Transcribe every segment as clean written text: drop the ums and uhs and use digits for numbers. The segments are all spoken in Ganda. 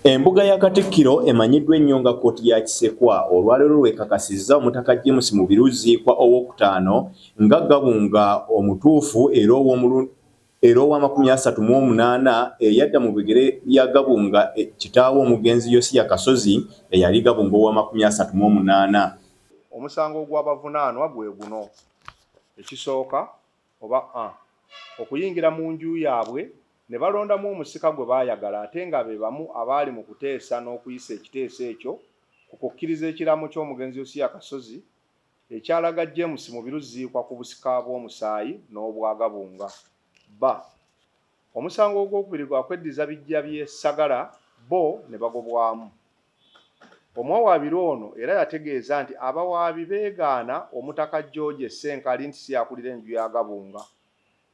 Embuga ya Katikkiro emanyiddwa ennyo nga kkooti ya Kisekwa olwaleero lwekakasizza Omutaka James Mubiruzi kwa Owookutaano nga gabunga omutuufu era owa38 eyadda mu bigere bya gabunga kitaawe omugenzi Yosia Kasozi eyali gabunga owa38. Omusango gw'abavunaanwa gwe guno. Ekisooka oba okuyingira mu nju yaabwe ne balondamu omusika gwe baayagala ate nga be bamu abaali mu kuteesa n'okuyisa ekiteeso ekyo ku kukkiriza ekiraamo ky'omugenzi Yosia Kasozi ekyalaga James Mubiruzi kwa ku busika bw'omusaayi n'obwagabunga. Omusango ogwokubiri gwakweddiza bijja by'e Sagala bo ne bagobwamu. Omuwawaabirwa ono era yategeeza nti abawaabi beegaana Omutaka George Senkali nti si yakulira enju ya Gabunga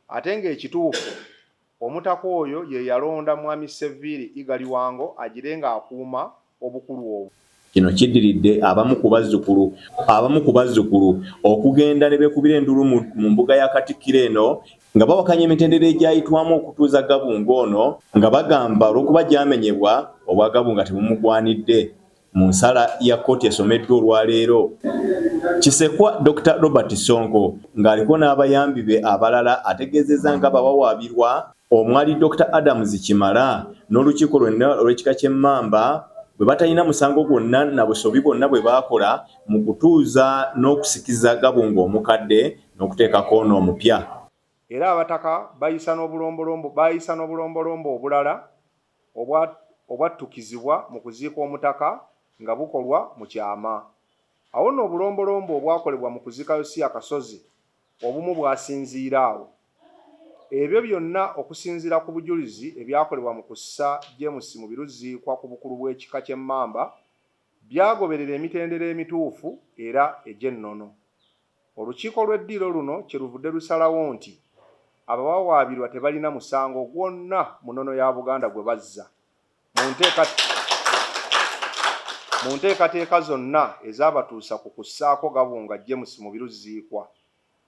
ate ng'ekituufu Omutaka oyo ye yalonda Mwami Seviri Igali Wango agire ng'akuuma obukulu obwo. Kino kiddiridde abamu ku bazzukulu okugenda ne beekubira endulu mu mbuga ya Katikkiro eno nga bawakanya emitendera egyayitwamu okutuuza Gabunga ono nga bagamba olw'okuba gyamenyebwa obwa Gabunga tebumugwanidde. Mu nsala ya kkooti esomeddwa olwaleero, Kisekwa Dr. Robert Sonko ng'aliko n'abayambi be abalala ategeezezza nga bawawaabirwa omwali Dr. Adams Kimala n'olukiiko lwonna olw'ekika ky'Emmamba bwe batalina musango gwonna na busobi bwonna bwe baakola mu kutuuza n'okusikiza Gabunga omukadde n'okuteekako n'omupya. Era abataka bayisa n'obulombolombo obulala obwattukizibwa mu kuziika omutaka nga bukolwa mu kyama. Awo nno obulombolombo obwakolebwa mu kuziika Yosia Kasozi obumu bwasinziira awo. Ebyo byonna okusinziira ku bujulizi ebyakolebwa mu kussa James Mubiruzi kwa ku bukulu bw'ekika ky'Emmamba byagoberera emitendera emituufu era egy'ennono. Olukiiko lw'eddiiro luno kyeruvudde lusalawo nti abawawaabirwa tebalina musango gwonna mu nnono ya Buganda gwe bazza mu nteekateeka zonna ezabatuusa ku kussaako Gabunga James Mubiruzi kwa.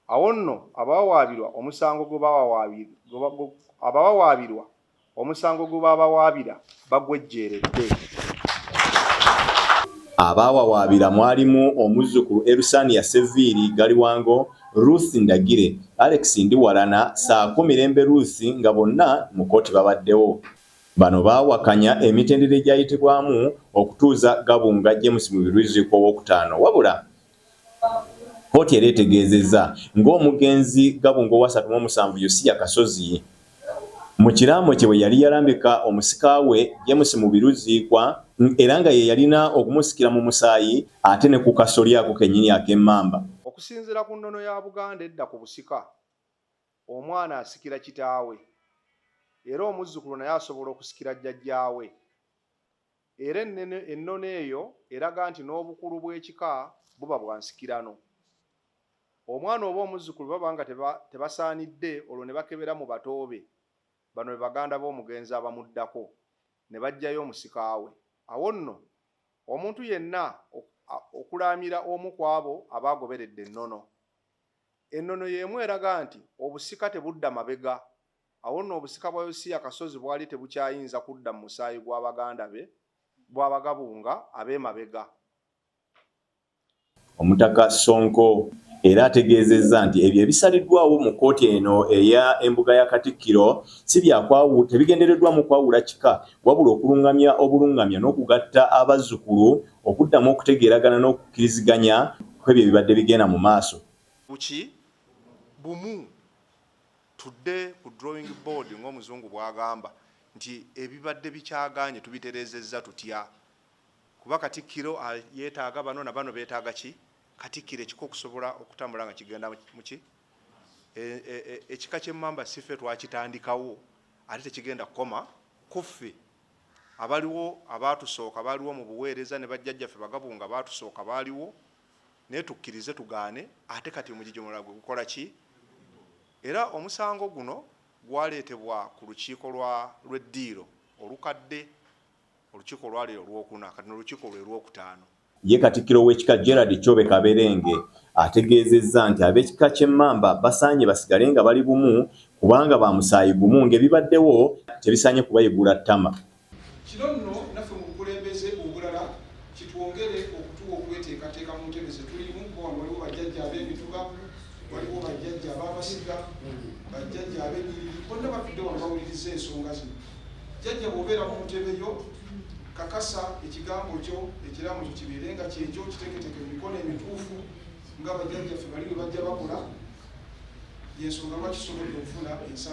Awo nno abawawaabirwa omusango gwe babawaabira bagwejjeeredde. Abawawaabira mwalimu omuzzukulu Erusania Seviri Galiwango, Ruth Ndagire, Alex Ndiwalana, Saako Mirembe Ruth nga bonna mu kkooti babaddewo. Bano baawakanya emitendera egyayitibwamu okutuuza Gabunga James Mubiruzi ku Owookutaano. Wabula kkooti era etegeezezza ng'omugenzi Gabunga owa37 Yosia Kasozi mu kiraamo kye bwe yali yalambika omusika we James Mubiruzi kwa era nga ye yalina okumusikira mu musaayi ate ne ku kasolya ako kennyini ak'Emmamba. Okusinziira ku nnono ya Buganda edda ku busika, omwana asikira kitaawe era omuzzukulu naye asobola okusikira jjajjaawe. Era ennono eyo eraga nti n'obukulu bw'ekika buba bwa nsikirano. Omwana oba omuzzukulu baba nga tebasaanidde olwo ne bakebera mu batoobe bano be baganda b'omugenzi abamuddako ne bajjayo omusika we. Awo nno omuntu yenna okulaamira omu ku abo abaagoberedde ennono. Ennono y'emu eraga nti obusika tebudda mabega. Awo nno obusika bwa Yosia Kasozi bwali tebukyayinza kudda mu musaayi gw'abaganda be bw'abagabunga ab'emabega. Omutaka Sonko era ategeezezza nti ebyo ebisaliddwawo mu kkooti eno eya embuga ya Katikkiro si tebigendereddwamu kwawula kika wabula okulungamya obulungamya n'okugatta abazzukulu okuddamu okutegeeragana n'okukkiriziganya kw'ebyo ebibadde bigenda mu maaso. Buki bumu tudde ku drawing board ng'omuzungu bw'agamba nti ebibadde bikyagaanye tubitereezezza tutya kuba Katikkiro yeetaaga bano na bano beetaaga ki Katikkiro ekika okusobola okutambula nga kigenda muki ekika ky'Emmamba siffe twakitandikawo ate tekigenda kukoma kuffe abaliwo abaatusooka baaliwo mu buweereza ne bajjajjaffe Bagabunga baatusooka baaliwo naye tukkirize tugaane ate kati omugijomula gwe gukola ki. Era omusango guno gwaleetebwa ku lukiiko lw'eddiiro olukadde, olukiiko lwali olwokuna kati n'olukiiko lwe lwokutaano. Ye Katikkiro w'ekika Gerald Kyobe Kaberenge ategeezezza nti ab'ekika ky'Emmamba basaanye basigale nga bali bumu kubanga ba musaayi gumu ng'ebibaddewo tebisaanye kubayigula ttama. Kino nno naffe mu bukulembeze obulala kitwongere okutuwa okweteekateeka mu ntebe ze tulimu, kuba wano waliwo bajjajja ab'emituba, waliwo bajjajja ab'abasiga, bajjajja ab'ennyiriri, bonna batudde wano bawuliriza ensonga zino. Jjajja bw'obeera mu ntebe yo, kakasa ekigambo kyo, ekiraamo kyo kibeere nga kyekyo, kiteeketeeke mu mikono emituufu nga bajjajjaffe bali bwe bajja bakola, y'ensonga lwaki kisobodde okufuna ensala.